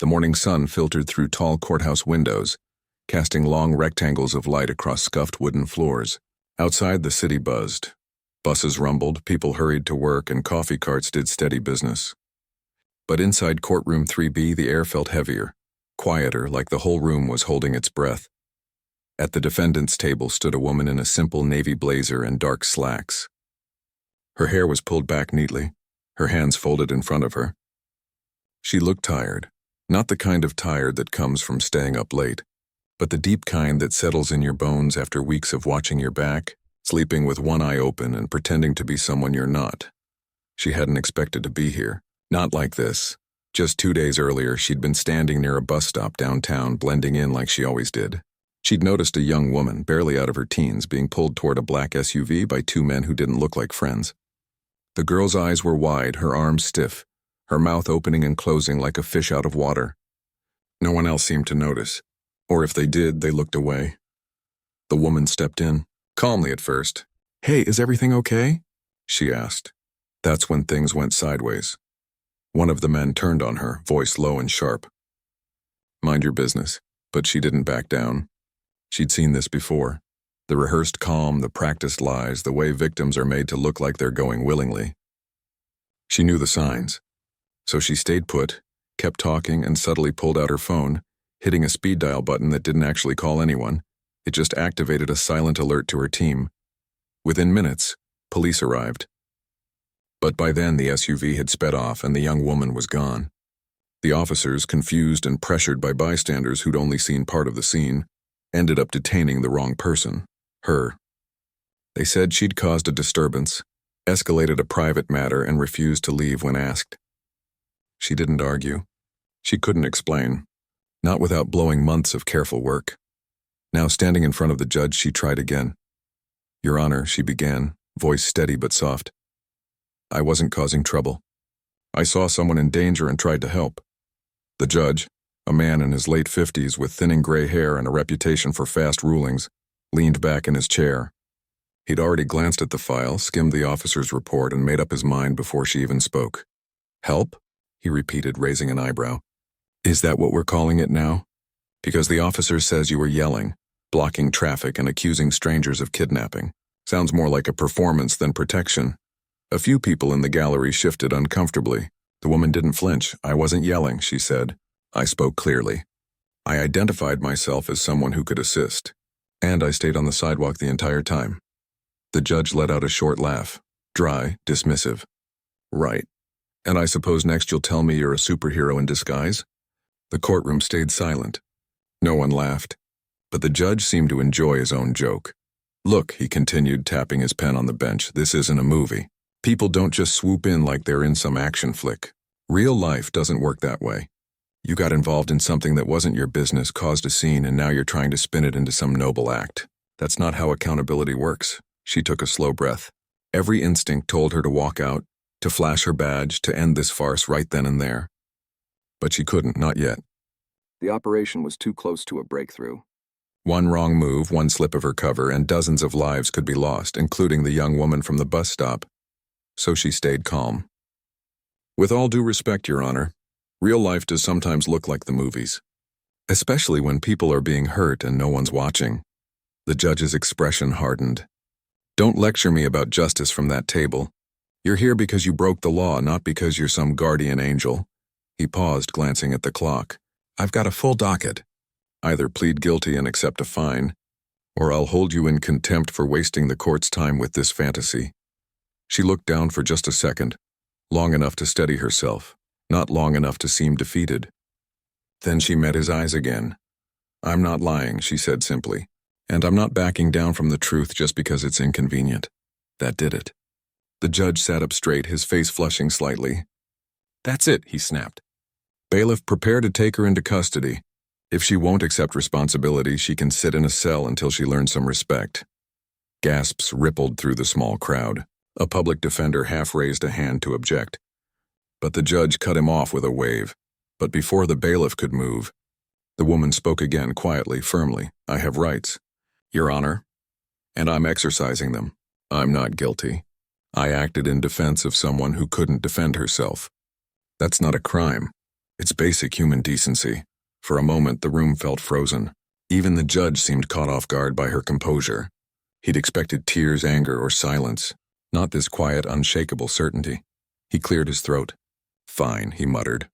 The morning sun filtered through tall courthouse windows, casting long rectangles of light across scuffed wooden floors. Outside, the city buzzed. Buses rumbled, people hurried to work, and coffee carts did steady business. But inside courtroom 3B, the air felt heavier, quieter, like the whole room was holding its breath. At the defendant's table stood a woman in a simple navy blazer and dark slacks. Her hair was pulled back neatly, her hands folded in front of her. She looked tired, not the kind of tired that comes from staying up late, but the deep kind that settles in your bones after weeks of watching your back, sleeping with one eye open and pretending to be someone you're not. She hadn't expected to be here, not like this. Just 2 days earlier, she'd been standing near a bus stop downtown, blending in like she always did. She'd noticed a young woman, barely out of her teens, being pulled toward a black SUV by two men who didn't look like friends. The girl's eyes were wide, her arms stiff, her mouth opening and closing like a fish out of water. No one else seemed to notice, or if they did, they looked away. The woman stepped in, calmly at first. "Hey, is everything okay?" she asked. That's when things went sideways. One of the men turned on her, voice low and sharp. "Mind your business," but she didn't back down. She'd seen this before. The rehearsed calm, the practiced lies, the way victims are made to look like they're going willingly. She knew the signs. So she stayed put, kept talking, and subtly pulled out her phone, hitting a speed dial button that didn't actually call anyone. It just activated a silent alert to her team. Within minutes, police arrived. But by then the SUV had sped off and the young woman was gone. The officers, confused and pressured by bystanders who'd only seen part of the scene, ended up detaining the wrong person, her. They said she'd caused a disturbance, escalated a private matter, and refused to leave when asked. She didn't argue. She couldn't explain, not without blowing months of careful work. Now standing in front of the judge, she tried again. "Your Honor," she began, voice steady but soft. "I wasn't causing trouble. I saw someone in danger and tried to help." The judge, a man in his late 50s with thinning gray hair and a reputation for fast rulings, leaned back in his chair. He'd already glanced at the file, skimmed the officer's report, and made up his mind before she even spoke. "Help?" he repeated, raising an eyebrow. "Is that what we're calling it now? Because the officer says you were yelling, blocking traffic, and accusing strangers of kidnapping. Sounds more like a performance than protection." A few people in the gallery shifted uncomfortably. The woman didn't flinch. "I wasn't yelling," she said. "I spoke clearly. I identified myself as someone who could assist. And I stayed on the sidewalk the entire time." The judge let out a short laugh, dry, dismissive. "Right. And I suppose next you'll tell me you're a superhero in disguise?" The courtroom stayed silent. No one laughed. But the judge seemed to enjoy his own joke. "Look," he continued, tapping his pen on the bench, "this isn't a movie. People don't just swoop in like they're in some action flick. Real life doesn't work that way. You got involved in something that wasn't your business, caused a scene, and now you're trying to spin it into some noble act. That's not how accountability works." She took a slow breath. Every instinct told her to walk out, to flash her badge, to end this farce right then and there. But she couldn't, not yet. The operation was too close to a breakthrough. One wrong move, one slip of her cover, and dozens of lives could be lost, including the young woman from the bus stop. So she stayed calm. "With all due respect, Your Honor, real life does sometimes look like the movies. Especially when people are being hurt and no one's watching." The judge's expression hardened. "Don't lecture me about justice from that table. You're here because you broke the law, not because you're some guardian angel." He paused, glancing at the clock. "I've got a full docket. Either plead guilty and accept a fine, or I'll hold you in contempt for wasting the court's time with this fantasy." She looked down for just a second, long enough to steady herself, not long enough to seem defeated. Then she met his eyes again. "I'm not lying," she said simply, "and I'm not backing down from the truth just because it's inconvenient." That did it. The judge sat up straight, his face flushing slightly. "That's it," he snapped. "Bailiff, prepare to take her into custody. If she won't accept responsibility, she can sit in a cell until she learns some respect." Gasps rippled through the small crowd. A public defender half raised a hand to object. But the judge cut him off with a wave. But before the bailiff could move, the woman spoke again, quietly, firmly. "I have rights, Your Honor, and I'm exercising them. I'm not guilty. I acted in defense of someone who couldn't defend herself. That's not a crime. It's basic human decency. For a moment, the room felt frozen. Even the judge seemed caught off guard by her composure. He'd expected tears, anger, or silence, not this quiet, unshakable certainty. He cleared his throat. "Fine," he muttered.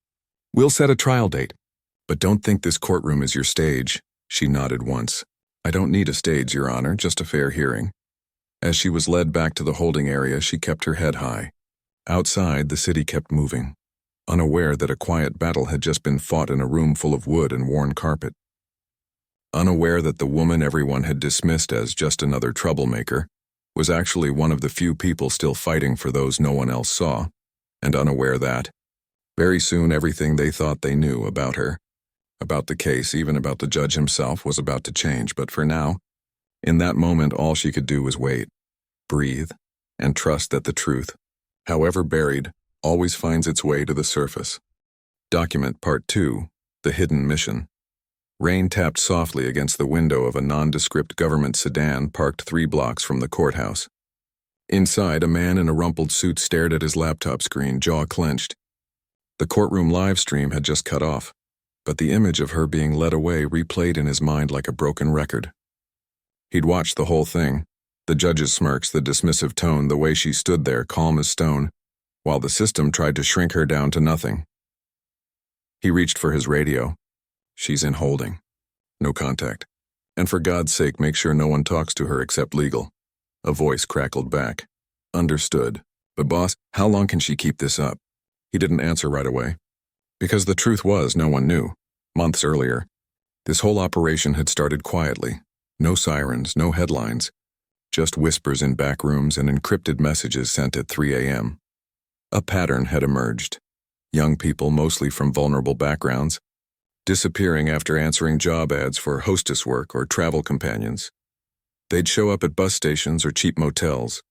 "We'll set a trial date. But don't think this courtroom is your stage." She nodded once. "I don't need a stage, Your Honor, just a fair hearing." As she was led back to the holding area, she kept her head high. Outside, the city kept moving, unaware that a quiet battle had just been fought in a room full of wood and worn carpet. Unaware that the woman everyone had dismissed as just another troublemaker was actually one of the few people still fighting for those no one else saw, and unaware that, very soon, everything they thought they knew about her, about the case, even about the judge himself, was about to change. But for now, in that moment, all she could do was wait, breathe, and trust that the truth, however buried, always finds its way to the surface. Document Part 2, The Hidden Mission. Rain tapped softly against the window of a nondescript government sedan parked 3 blocks from the courthouse. Inside, a man in a rumpled suit stared at his laptop screen, jaw clenched. The courtroom live stream had just cut off, but the image of her being led away replayed in his mind like a broken record. He'd watched the whole thing, the judge's smirks, the dismissive tone, the way she stood there, calm as stone, while the system tried to shrink her down to nothing. He reached for his radio. "She's in holding. No contact. And for God's sake, make sure no one talks to her except legal." A voice crackled back. "Understood. But boss, how long can she keep this up?" He didn't answer right away. Because the truth was, no one knew. Months earlier, this whole operation had started quietly. No sirens, no headlines. Just whispers in back rooms and encrypted messages sent at 3 a.m. A pattern had emerged. Young people, mostly from vulnerable backgrounds, disappearing after answering job ads for hostess work or travel companions. They'd show up at bus stations or cheap motels,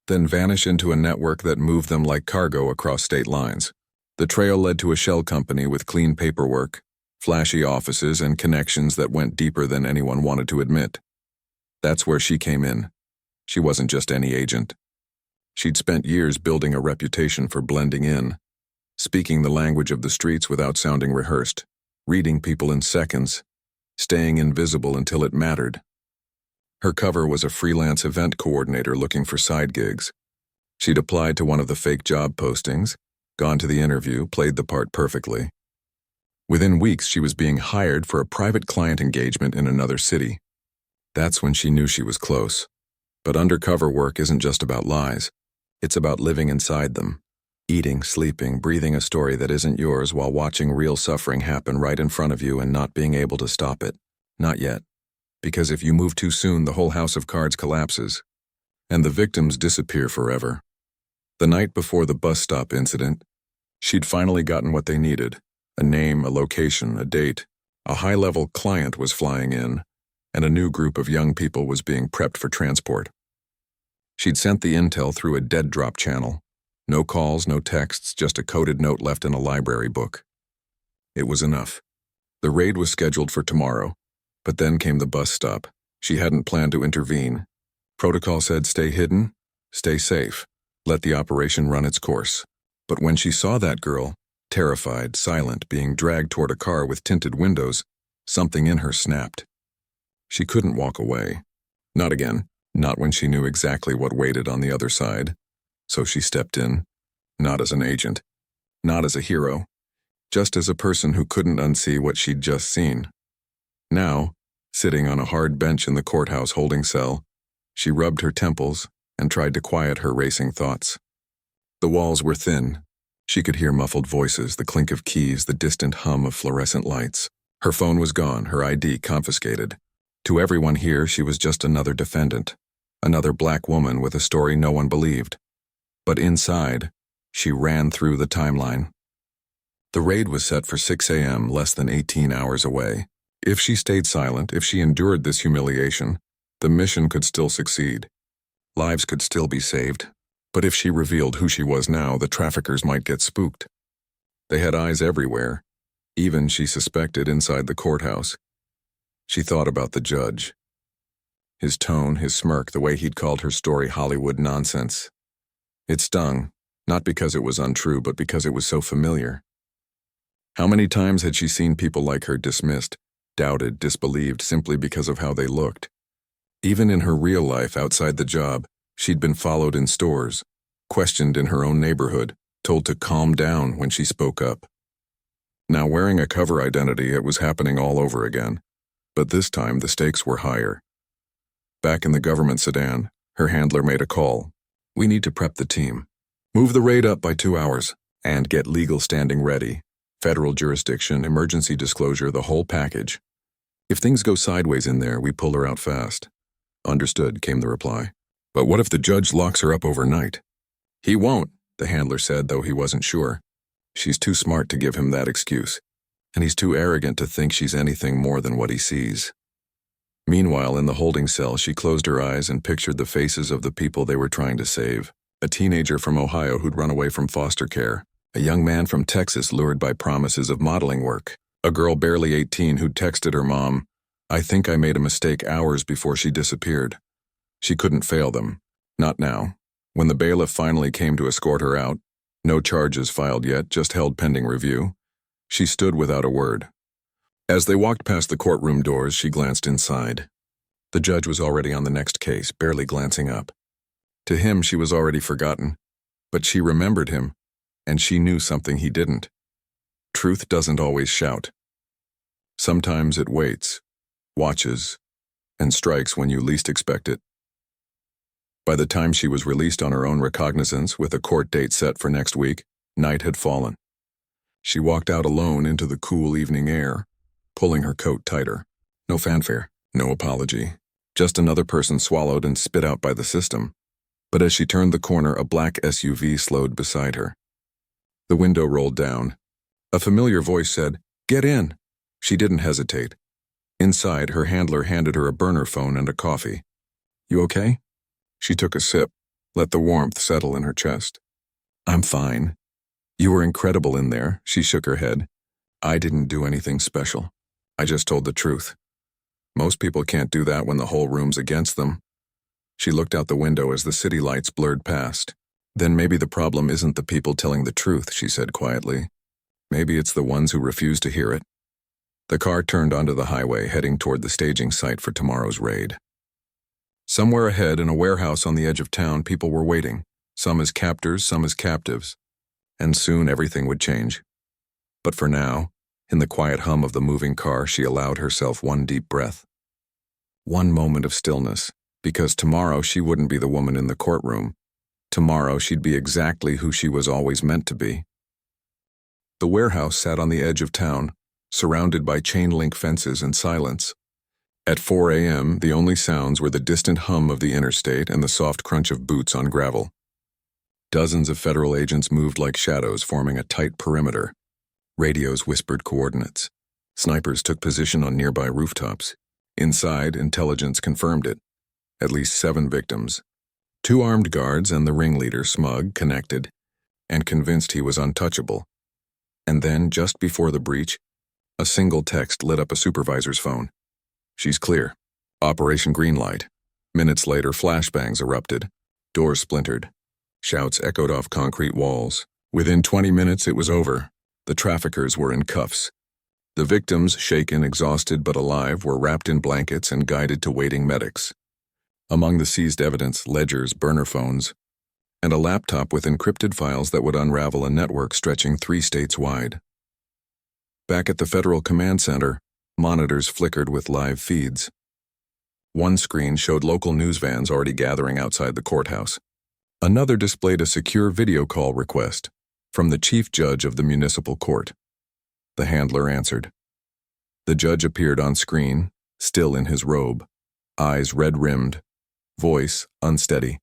then vanish into a network that moved them like cargo across state lines. The trail led to a shell company with clean paperwork, flashy offices, and connections that went deeper than anyone wanted to admit. That's where she came in. She wasn't just any agent. She'd spent years building a reputation for blending in, speaking the language of the streets without sounding rehearsed, reading people in seconds, staying invisible until it mattered. Her cover was a freelance event coordinator looking for side gigs. She'd applied to one of the fake job postings, gone to the interview, played the part perfectly. Within weeks, she was being hired for a private client engagement in another city. That's when she knew she was close. But undercover work isn't just about lies. It's about living inside them. Eating, sleeping, breathing a story that isn't yours while watching real suffering happen right in front of you and not being able to stop it. Not yet. Because if you move too soon, the whole house of cards collapses, and the victims disappear forever. The night before the bus stop incident, she'd finally gotten what they needed. A name, a location, a date. A high-level client was flying in, and a new group of young people was being prepped for transport. She'd sent the intel through a dead drop channel. No calls, no texts, just a coded note left in a library book. It was enough. The raid was scheduled for tomorrow, but then came the bus stop. She hadn't planned to intervene. Protocol said stay hidden, stay safe, let the operation run its course. But when she saw that girl, terrified, silent, being dragged toward a car with tinted windows, something in her snapped. She couldn't walk away. Not again, not when she knew exactly what waited on the other side. So she stepped in, not as an agent, not as a hero, just as a person who couldn't unsee what she'd just seen. Now, sitting on a hard bench in the courthouse holding cell, she rubbed her temples and tried to quiet her racing thoughts. The walls were thin. She could hear muffled voices, the clink of keys, the distant hum of fluorescent lights. Her phone was gone, her ID confiscated. To everyone here, she was just another defendant, another black woman with a story no one believed. But inside, she ran through the timeline. The raid was set for 6 a.m., less than 18 hours away. If she stayed silent, if she endured this humiliation, the mission could still succeed. Lives could still be saved. But if she revealed who she was now, the traffickers might get spooked. They had eyes everywhere, even, she suspected, inside the courthouse. She thought about the judge. His tone, his smirk, the way he'd called her story Hollywood nonsense. It stung, not because it was untrue, but because it was so familiar. How many times had she seen people like her dismissed, doubted, disbelieved simply because of how they looked? Even in her real life outside the job, she'd been followed in stores, questioned in her own neighborhood, told to calm down when she spoke up. Now, wearing a cover identity, it was happening all over again. But this time, the stakes were higher. Back in the government sedan, her handler made a call. "We need to prep the team. Move the raid up by 2 hours, and get legal standing ready. Federal jurisdiction, emergency disclosure, the whole package. If things go sideways in there, we pull her out fast." "Understood," came the reply. "But what if the judge locks her up overnight?" "He won't," the handler said, though he wasn't sure. "She's too smart to give him that excuse, and he's too arrogant to think she's anything more than what he sees." Meanwhile, in the holding cell, she closed her eyes and pictured the faces of the people they were trying to save. A teenager from Ohio who'd run away from foster care. A young man from Texas lured by promises of modeling work. A girl barely 18 who'd texted her mom, "I think I made a mistake," hours before she disappeared. She couldn't fail them. Not now. When the bailiff finally came to escort her out, no charges filed yet, just held pending review, she stood without a word. As they walked past the courtroom doors, she glanced inside. The judge was already on the next case, barely glancing up. To him, she was already forgotten, but she remembered him, and she knew something he didn't. Truth doesn't always shout. Sometimes it waits, watches, and strikes when you least expect it. By the time she was released on her own recognizance with a court date set for next week, night had fallen. She walked out alone into the cool evening air, pulling her coat tighter. No fanfare, no apology, just another person swallowed and spit out by the system. But as she turned the corner, a black SUV slowed beside her. The window rolled down. A familiar voice said, "Get in." She didn't hesitate. Inside, her handler handed her a burner phone and a coffee. "You okay?" She took a sip, let the warmth settle in her chest. "I'm fine." "You were incredible in there," she shook her head. "I didn't do anything special. I just told the truth. Most people can't do that when the whole room's against them." She looked out the window as the city lights blurred past. "Then maybe the problem isn't the people telling the truth," she said quietly. "Maybe it's the ones who refuse to hear it." The car turned onto the highway, heading toward the staging site for tomorrow's raid. Somewhere ahead, in a warehouse on the edge of town, people were waiting, some as captors, some as captives. And soon everything would change. But for now, in the quiet hum of the moving car, she allowed herself one deep breath. One moment of stillness, because tomorrow she wouldn't be the woman in the courtroom. Tomorrow she'd be exactly who she was always meant to be. The warehouse sat on the edge of town, surrounded by chain-link fences and silence. At 4 a.m., the only sounds were the distant hum of the interstate and the soft crunch of boots on gravel. Dozens of federal agents moved like shadows, forming a tight perimeter. Radios whispered coordinates. Snipers took position on nearby rooftops. Inside, intelligence confirmed it. At least 7 victims. 2 armed guards and the ringleader, Smug, connected, and convinced he was untouchable. And then, just before the breach, a single text lit up a supervisor's phone. "She's clear. Operation Greenlight." Minutes later, flashbangs erupted. Doors splintered. Shouts echoed off concrete walls. Within 20 minutes, it was over. The traffickers were in cuffs. The victims, shaken, exhausted but alive, were wrapped in blankets and guided to waiting medics. Among the seized evidence, ledgers, burner phones, and a laptop with encrypted files that would unravel a network stretching 3 states wide. Back at the Federal Command Center, monitors flickered with live feeds. One screen showed local news vans already gathering outside the courthouse. Another displayed a secure video call request from the chief judge of the municipal court. The handler answered. The judge appeared on screen, still in his robe, eyes red-rimmed, voice unsteady.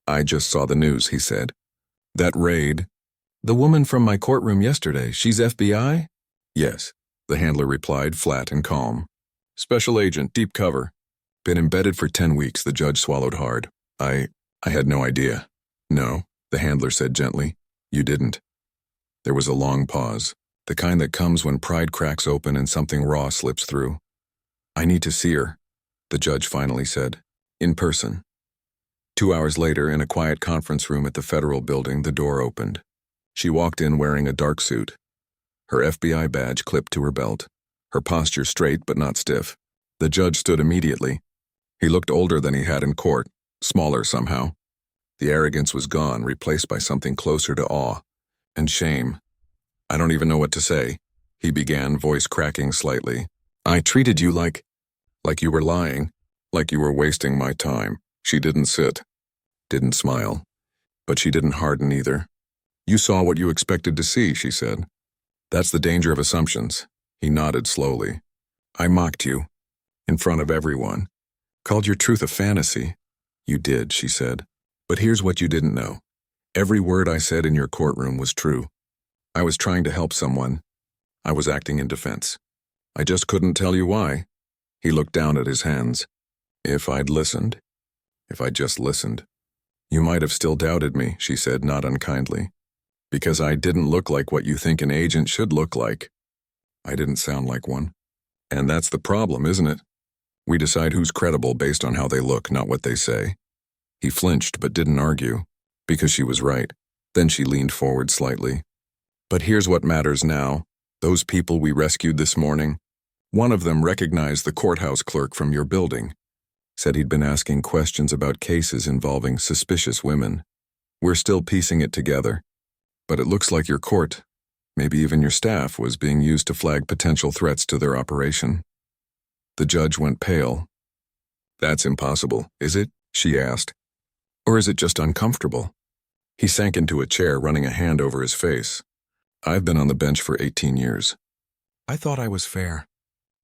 "I just saw the news," he said. "That raid." "The woman from my courtroom yesterday, she's FBI?" "Yes," the handler replied, flat and calm. "Special agent, deep cover. Been embedded for 10 weeks," the judge swallowed hard. I had no idea." "No," the handler said gently. "You didn't." There was a long pause, the kind that comes when pride cracks open and something raw slips through. "I need to see her," the judge finally said. "In person." 2 hours later, in a quiet conference room at the federal building, the door opened. She walked in wearing a dark suit. her FBI badge clipped to her belt, her posture straight but not stiff. The judge stood immediately. He looked older than he had in court, smaller somehow. The arrogance was gone, replaced by something closer to awe and shame. "I don't even know what to say," he began, voice cracking slightly. "I treated you like you were lying, like you were wasting my time." She didn't sit, didn't smile, but she didn't harden either. "You saw what you expected to see," she said. "That's the danger of assumptions." He nodded slowly. "I mocked you, in front of everyone. Called your truth a fantasy." "You did," she said. "But here's what you didn't know. Every word I said in your courtroom was true. I was trying to help someone. I was acting in defense. I just couldn't tell you why." He looked down at his hands. If I'd just listened. "You might have still doubted me," she said, not unkindly. "Because I didn't look like what you think an agent should look like. I didn't sound like one. And that's the problem, isn't it? We decide who's credible based on how they look, not what they say." He flinched but didn't argue, because she was right. Then she leaned forward slightly. "But here's what matters now. Those people we rescued this morning, one of them recognized the courthouse clerk from your building. Said he'd been asking questions about cases involving suspicious women. We're still piecing it together. But it looks like your court, maybe even your staff, was being used to flag potential threats to their operation." The judge went pale. "That's impossible, is it?" she asked. "Or is it just uncomfortable?" He sank into a chair, running a hand over his face. "I've been on the bench for 18 years. I thought I was fair.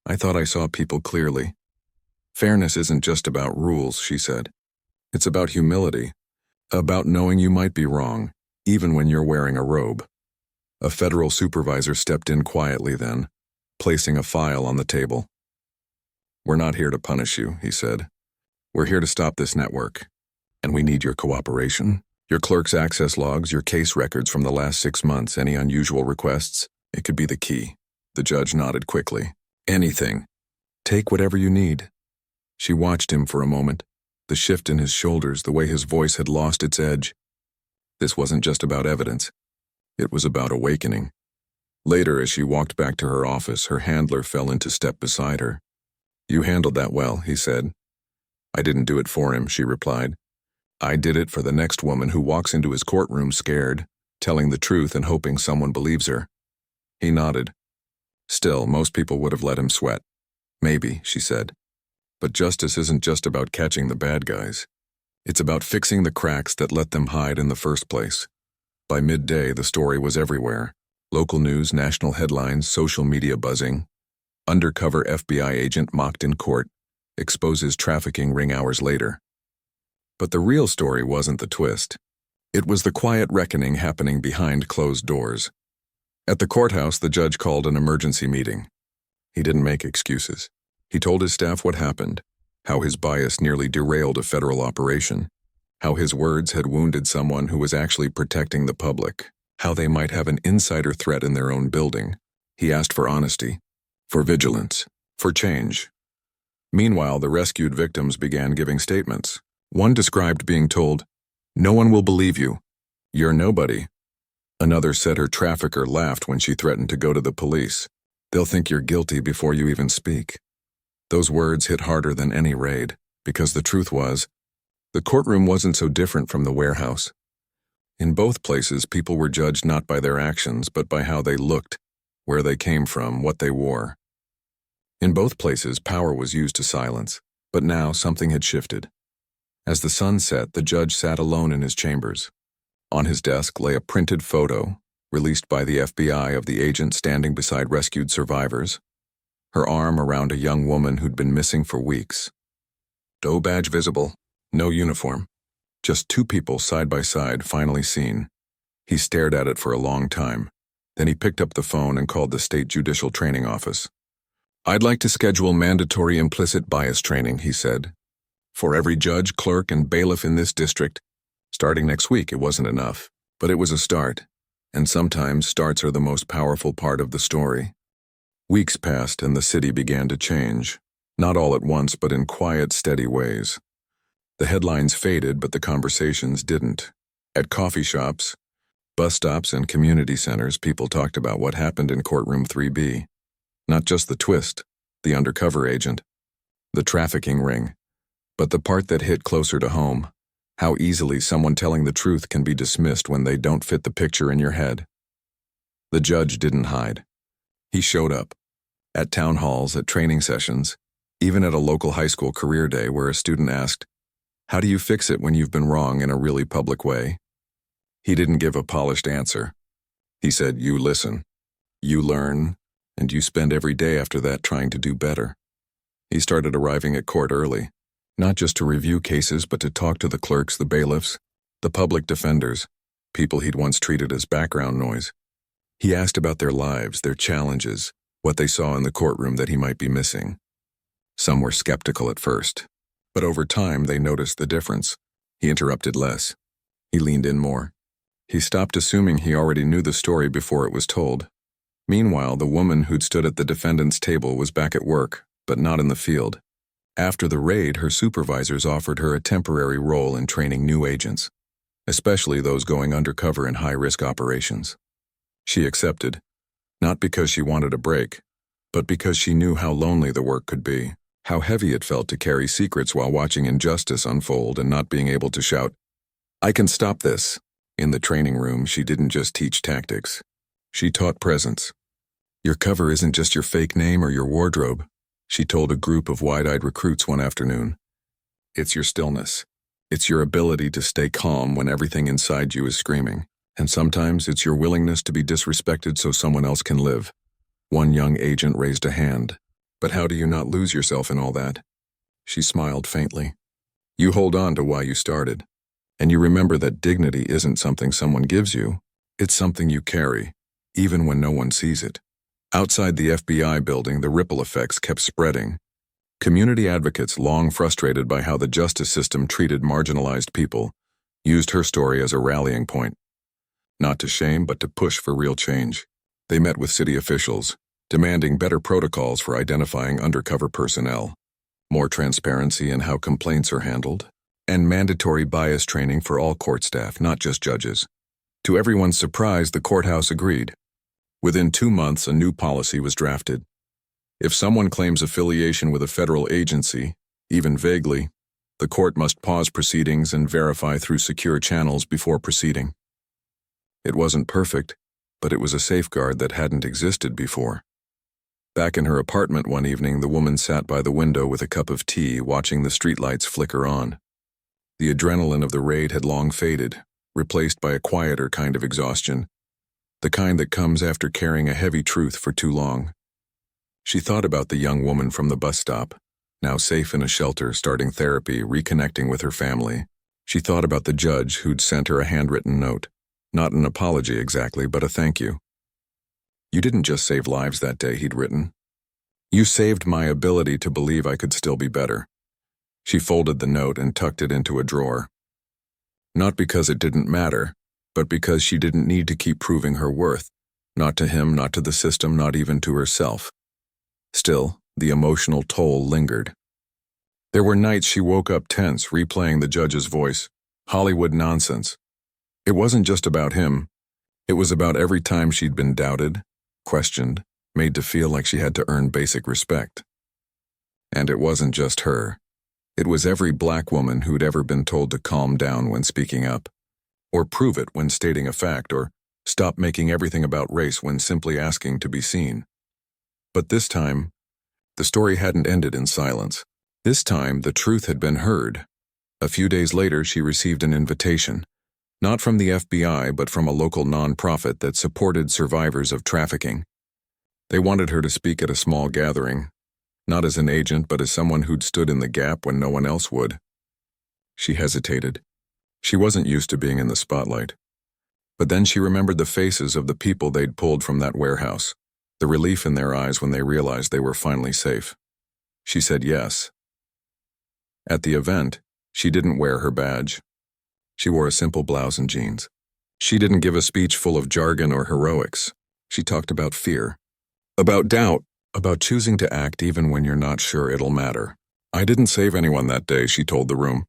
I thought I saw people clearly. Fairness isn't just about rules," she said. "It's about humility, about knowing you might be wrong, even when you're wearing a robe." A federal supervisor stepped in quietly then, placing a file on the table. "We're not here to punish you," he said. "We're here to stop this network, and we need your cooperation. Your clerk's access logs, your case records from the last 6 months, any unusual requests, it could be the key." The judge nodded quickly. "Anything. Take whatever you need." She watched him for a moment, the shift in his shoulders, the way his voice had lost its edge. This wasn't just about evidence. It was about awakening. Later, as she walked back to her office, her handler fell into step beside her. "You handled that well," he said. "I didn't do it for him," she replied. "I did it for the next woman who walks into his courtroom scared, telling the truth and hoping someone believes her." He nodded. Still, most people would have let him sweat. "Maybe," she said. "But justice isn't just about catching the bad guys. It's about fixing the cracks that let them hide in the first place." By midday, the story was everywhere. Local news, national headlines, social media buzzing. Undercover FBI agent mocked in court, exposes trafficking ring hours later. But the real story wasn't the twist. It was the quiet reckoning happening behind closed doors. At the courthouse, the judge called an emergency meeting. He didn't make excuses. He told his staff what happened, how his bias nearly derailed a federal operation, how his words had wounded someone who was actually protecting the public, how they might have an insider threat in their own building. He asked for honesty, for vigilance, for change. Meanwhile, the rescued victims began giving statements. One described being told, "No one will believe you. You're nobody." Another said her trafficker laughed when she threatened to go to the police. "They'll think you're guilty before you even speak." Those words hit harder than any raid, because the truth was, the courtroom wasn't so different from the warehouse. In both places, people were judged not by their actions, but by how they looked, where they came from, what they wore. In both places, power was used to silence, but now something had shifted. As the sun set, the judge sat alone in his chambers. On his desk lay a printed photo, released by the FBI, of the agent standing beside rescued survivors, her arm around a young woman who'd been missing for weeks. No badge visible, no uniform, just 2 people side by side, finally seen. He stared at it for a long time. Then he picked up the phone and called the state judicial training office. "I'd like to schedule mandatory implicit bias training," he said, "for every judge, clerk, and bailiff in this district. Starting next week." It wasn't enough, but it was a start, and sometimes starts are the most powerful part of the story. Weeks passed and the city began to change, not all at once but in quiet, steady ways. The headlines faded, but the conversations didn't. At coffee shops, Bus stops and community centers, people talked about what happened in courtroom 3B. Not just the twist, the undercover agent, the trafficking ring, but the part that hit closer to home. How easily someone telling the truth can be dismissed when they don't fit the picture in your head. The judge didn't hide. He showed up. At town halls, at training sessions, even at a local high school career day where a student asked, "How do you fix it when you've been wrong in a really public way?" He didn't give a polished answer. He said, "You listen, you learn, and you spend every day after that trying to do better." He started arriving at court early, not just to review cases but to talk to the clerks, the bailiffs, the public defenders, people he'd once treated as background noise. He asked about their lives, their challenges, what they saw in the courtroom that he might be missing. Some were skeptical at first, but over time they noticed the difference. He interrupted less. He leaned in more. He stopped assuming he already knew the story before it was told. Meanwhile, the woman who'd stood at the defendant's table was back at work, but not in the field. After the raid, her supervisors offered her a temporary role in training new agents, especially those going undercover in high-risk operations. She accepted, not because she wanted a break, but because she knew how lonely the work could be, how heavy it felt to carry secrets while watching injustice unfold and not being able to shout, "I can stop this." In the training room, she didn't just teach tactics. She taught presence. Your cover isn't just your fake name or your wardrobe, she told a group of wide-eyed recruits one afternoon. It's your stillness. It's your ability to stay calm when everything inside you is screaming. And sometimes it's your willingness to be disrespected so someone else can live. One young agent raised a hand. "But how do you not lose yourself in all that?" She smiled faintly. "You hold on to why you started. And you remember that dignity isn't something someone gives you. It's something you carry, even when no one sees it." Outside the FBI building, the ripple effects kept spreading. Community advocates, long frustrated by how the justice system treated marginalized people, used her story as a rallying point. Not to shame, but to push for real change. They met with city officials, demanding better protocols for identifying undercover personnel, more transparency in how complaints are handled, and mandatory bias training for all court staff, not just judges. To everyone's surprise, the courthouse agreed. Within 2 months, a new policy was drafted. If someone claims affiliation with a federal agency, even vaguely, the court must pause proceedings and verify through secure channels before proceeding. It wasn't perfect, but it was a safeguard that hadn't existed before. Back in her apartment one evening, the woman sat by the window with a cup of tea, watching the streetlights flicker on. The adrenaline of the raid had long faded, replaced by a quieter kind of exhaustion, the kind that comes after carrying a heavy truth for too long. She thought about the young woman from the bus stop, now safe in a shelter, starting therapy, reconnecting with her family. She thought about the judge who'd sent her a handwritten note. Not an apology exactly, but a thank you. "You didn't just save lives that day," he'd written. "You saved my ability to believe I could still be better." She folded the note and tucked it into a drawer. Not because it didn't matter, but because she didn't need to keep proving her worth, not to him, not to the system, not even to herself. Still, the emotional toll lingered. There were nights she woke up tense, replaying the judge's voice. Hollywood nonsense. It wasn't just about him. It was about every time she'd been doubted, questioned, made to feel like she had to earn basic respect. And it wasn't just her. It was every black woman who'd ever been told to calm down when speaking up, or prove it when stating a fact, or stop making everything about race when simply asking to be seen. But this time, the story hadn't ended in silence. This time, the truth had been heard. A few days later, she received an invitation, not from the FBI, but from a local nonprofit that supported survivors of trafficking. They wanted her to speak at a small gathering, not as an agent, but as someone who'd stood in the gap when no one else would. She hesitated. She wasn't used to being in the spotlight. But then she remembered the faces of the people they'd pulled from that warehouse, the relief in their eyes when they realized they were finally safe. She said yes. At the event, she didn't wear her badge. She wore a simple blouse and jeans. She didn't give a speech full of jargon or heroics. She talked about fear, about doubt, about choosing to act even when you're not sure it'll matter. "I didn't save anyone that day," she told the room.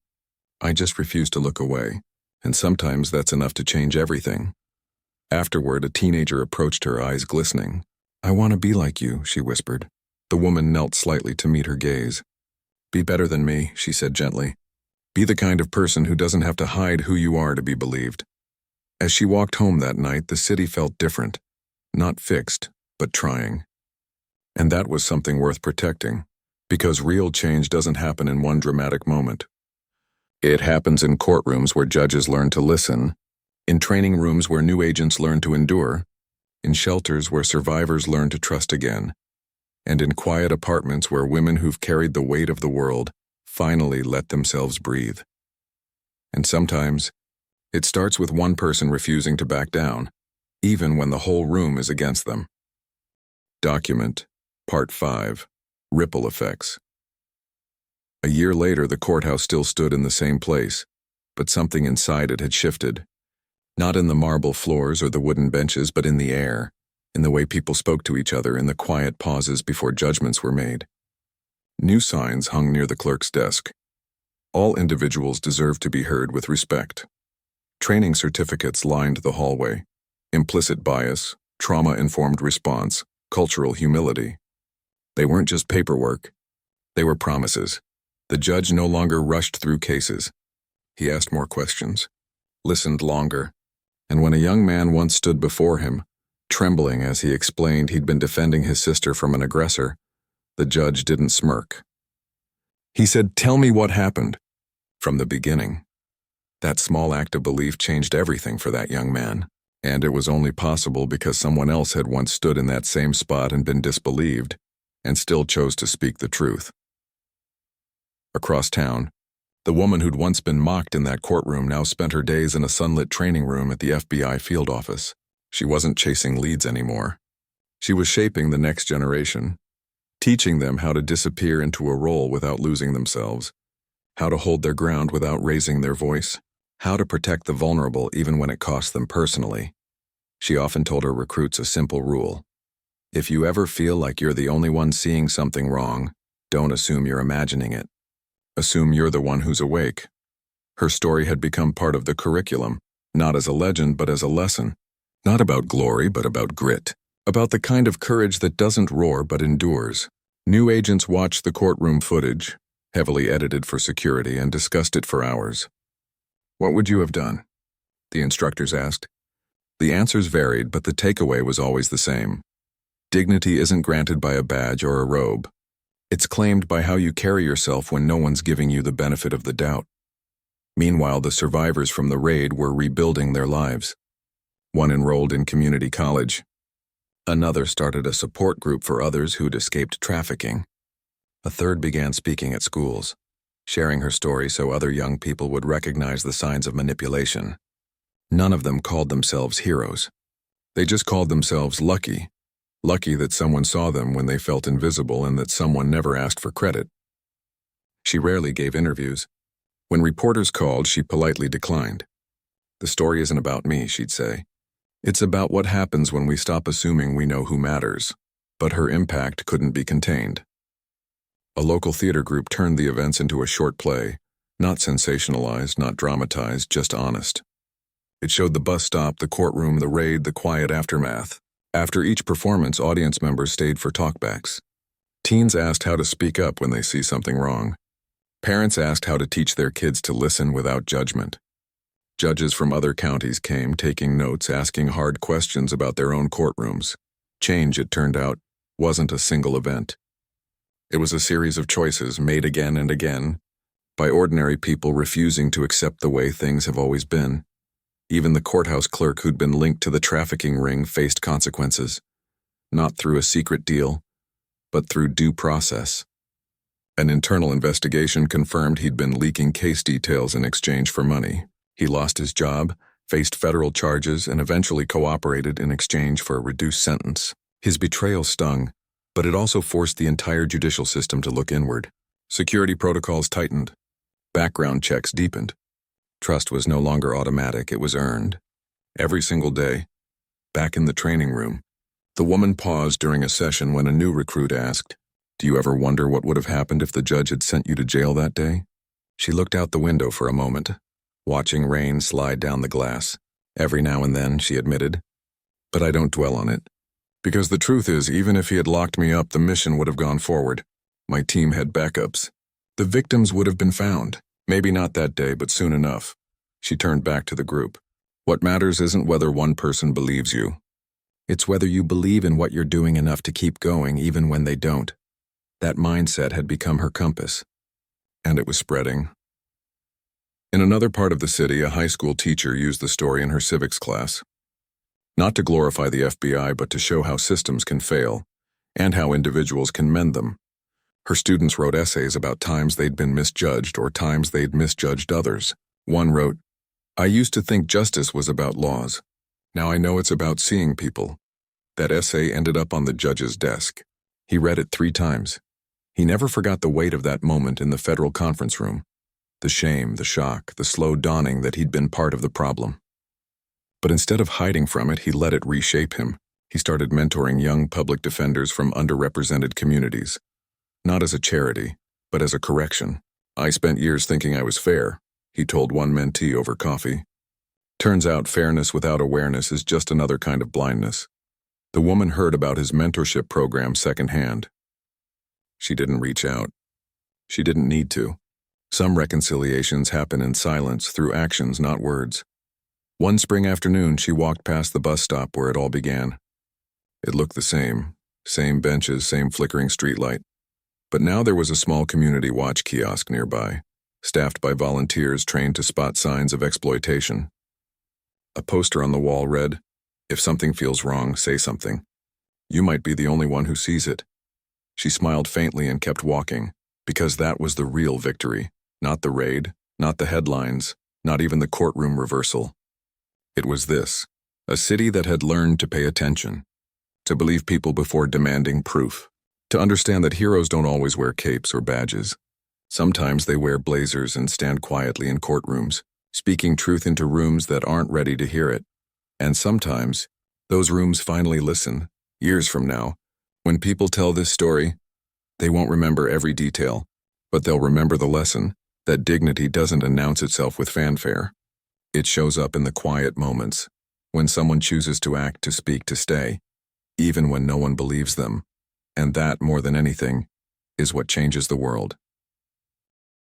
"I just refused to look away, and sometimes that's enough to change everything." Afterward, a teenager approached her, eyes glistening. "I want to be like you," she whispered. The woman knelt slightly to meet her gaze. "Be better than me," she said gently. "Be the kind of person who doesn't have to hide who you are to be believed." As she walked home that night, the city felt different. Not fixed, but trying. And that was something worth protecting, because real change doesn't happen in one dramatic moment. It happens in courtrooms where judges learn to listen, in training rooms where new agents learn to endure, in shelters where survivors learn to trust again, and in quiet apartments where women who've carried the weight of the world finally let themselves breathe. And sometimes, it starts with one person refusing to back down, even when the whole room is against them. Document, Part 5, Ripple Effects. A year later, the courthouse still stood in the same place, but something inside it had shifted. Not in the marble floors or the wooden benches, but in the air, in the way people spoke to each other, in the quiet pauses before judgments were made. New signs hung near the clerk's desk. All individuals deserve to be heard with respect. Training certificates lined the hallway. Implicit bias, trauma-informed response, cultural humility. They weren't just paperwork. They were promises. The judge no longer rushed through cases. He asked more questions, listened longer, and when a young man once stood before him, trembling as he explained he'd been defending his sister from an aggressor, the judge didn't smirk. He said, "Tell me what happened." From the beginning. That small act of belief changed everything for that young man, and it was only possible because someone else had once stood in that same spot and been disbelieved, and still chose to speak the truth. Across town, the woman who'd once been mocked in that courtroom now spent her days in a sunlit training room at the FBI field office. She wasn't chasing leads anymore. She was shaping the next generation, teaching them how to disappear into a role without losing themselves, how to hold their ground without raising their voice, how to protect the vulnerable even when it costs them personally. She often told her recruits a simple rule. If you ever feel like you're the only one seeing something wrong, don't assume you're imagining it. Assume you're the one who's awake. Her story had become part of the curriculum, not as a legend but as a lesson. Not about glory but about grit. About the kind of courage that doesn't roar but endures. New agents watched the courtroom footage, heavily edited for security, and discussed it for hours. "What would you have done?" the instructors asked. The answers varied, but the takeaway was always the same. Dignity isn't granted by a badge or a robe. It's claimed by how you carry yourself when no one's giving you the benefit of the doubt. Meanwhile, the survivors from the raid were rebuilding their lives. One enrolled in community college. Another started a support group for others who'd escaped trafficking. A third began speaking at schools, sharing her story so other young people would recognize the signs of manipulation. None of them called themselves heroes. They just called themselves lucky. Lucky that someone saw them when they felt invisible and that someone never asked for credit. She rarely gave interviews. When reporters called, she politely declined. "The story isn't about me," she'd say. "It's about what happens when we stop assuming we know who matters." But her impact couldn't be contained. A local theater group turned the events into a short play, not sensationalized, not dramatized, just honest. It showed the bus stop, the courtroom, the raid, the quiet aftermath. After each performance, audience members stayed for talkbacks. Teens asked how to speak up when they see something wrong. Parents asked how to teach their kids to listen without judgment. Judges from other counties came, taking notes, asking hard questions about their own courtrooms. Change, it turned out, wasn't a single event. It was a series of choices made again and again by ordinary people refusing to accept the way things have always been. Even the courthouse clerk who'd been linked to the trafficking ring faced consequences, not through a secret deal, but through due process. An internal investigation confirmed he'd been leaking case details in exchange for money. He lost his job, faced federal charges, and eventually cooperated in exchange for a reduced sentence. His betrayal stung, but it also forced the entire judicial system to look inward. Security protocols tightened. Background checks deepened. Trust was no longer automatic, it was earned. Every single day. Back in the training room, the woman paused during a session when a new recruit asked, "Do you ever wonder what would have happened if the judge had sent you to jail that day?" She looked out the window for a moment, watching rain slide down the glass. Every now and then, she admitted, But I don't dwell on it. Because the truth is, even if he had locked me up, the mission would have gone forward. My team had backups. The victims would have been found. Maybe not that day, but soon enough. She turned back to the group. What matters isn't whether one person believes you. It's whether you believe in what you're doing enough to keep going even when they don't. That mindset had become her compass. And it was spreading. In another part of the city, a high school teacher used the story in her civics class. Not to glorify the FBI, but to show how systems can fail, and how individuals can mend them. Her students wrote essays about times they'd been misjudged or times they'd misjudged others. One wrote, "I used to think justice was about laws. Now I know it's about seeing people." That essay ended up on the judge's desk. He read it 3 times. He never forgot the weight of that moment in the federal conference room. The shame, the shock, the slow dawning that he'd been part of the problem. But instead of hiding from it, he let it reshape him. He started mentoring young public defenders from underrepresented communities. Not as a charity, but as a correction. "I spent years thinking I was fair," he told one mentee over coffee. Turns out fairness without awareness is just another kind of blindness. The woman heard about his mentorship program secondhand. She didn't reach out. She didn't need to. Some reconciliations happen in silence, through actions, not words. One spring afternoon, she walked past the bus stop where it all began. It looked the same benches, same flickering streetlight. But now there was a small community watch kiosk nearby, staffed by volunteers trained to spot signs of exploitation. A poster on the wall read, "If something feels wrong, say something. You might be the only one who sees it." She smiled faintly and kept walking, because that was the real victory, not the raid, not the headlines, not even the courtroom reversal. It was this, a city that had learned to pay attention, to believe people before demanding proof, to understand that heroes don't always wear capes or badges. Sometimes they wear blazers and stand quietly in courtrooms, speaking truth into rooms that aren't ready to hear it. And sometimes, those rooms finally listen. Years from now, when people tell this story, they won't remember every detail, but they'll remember the lesson that dignity doesn't announce itself with fanfare. It shows up in the quiet moments, when someone chooses to act, to speak, to stay, even when no one believes them. And that, more than anything, is what changes the world.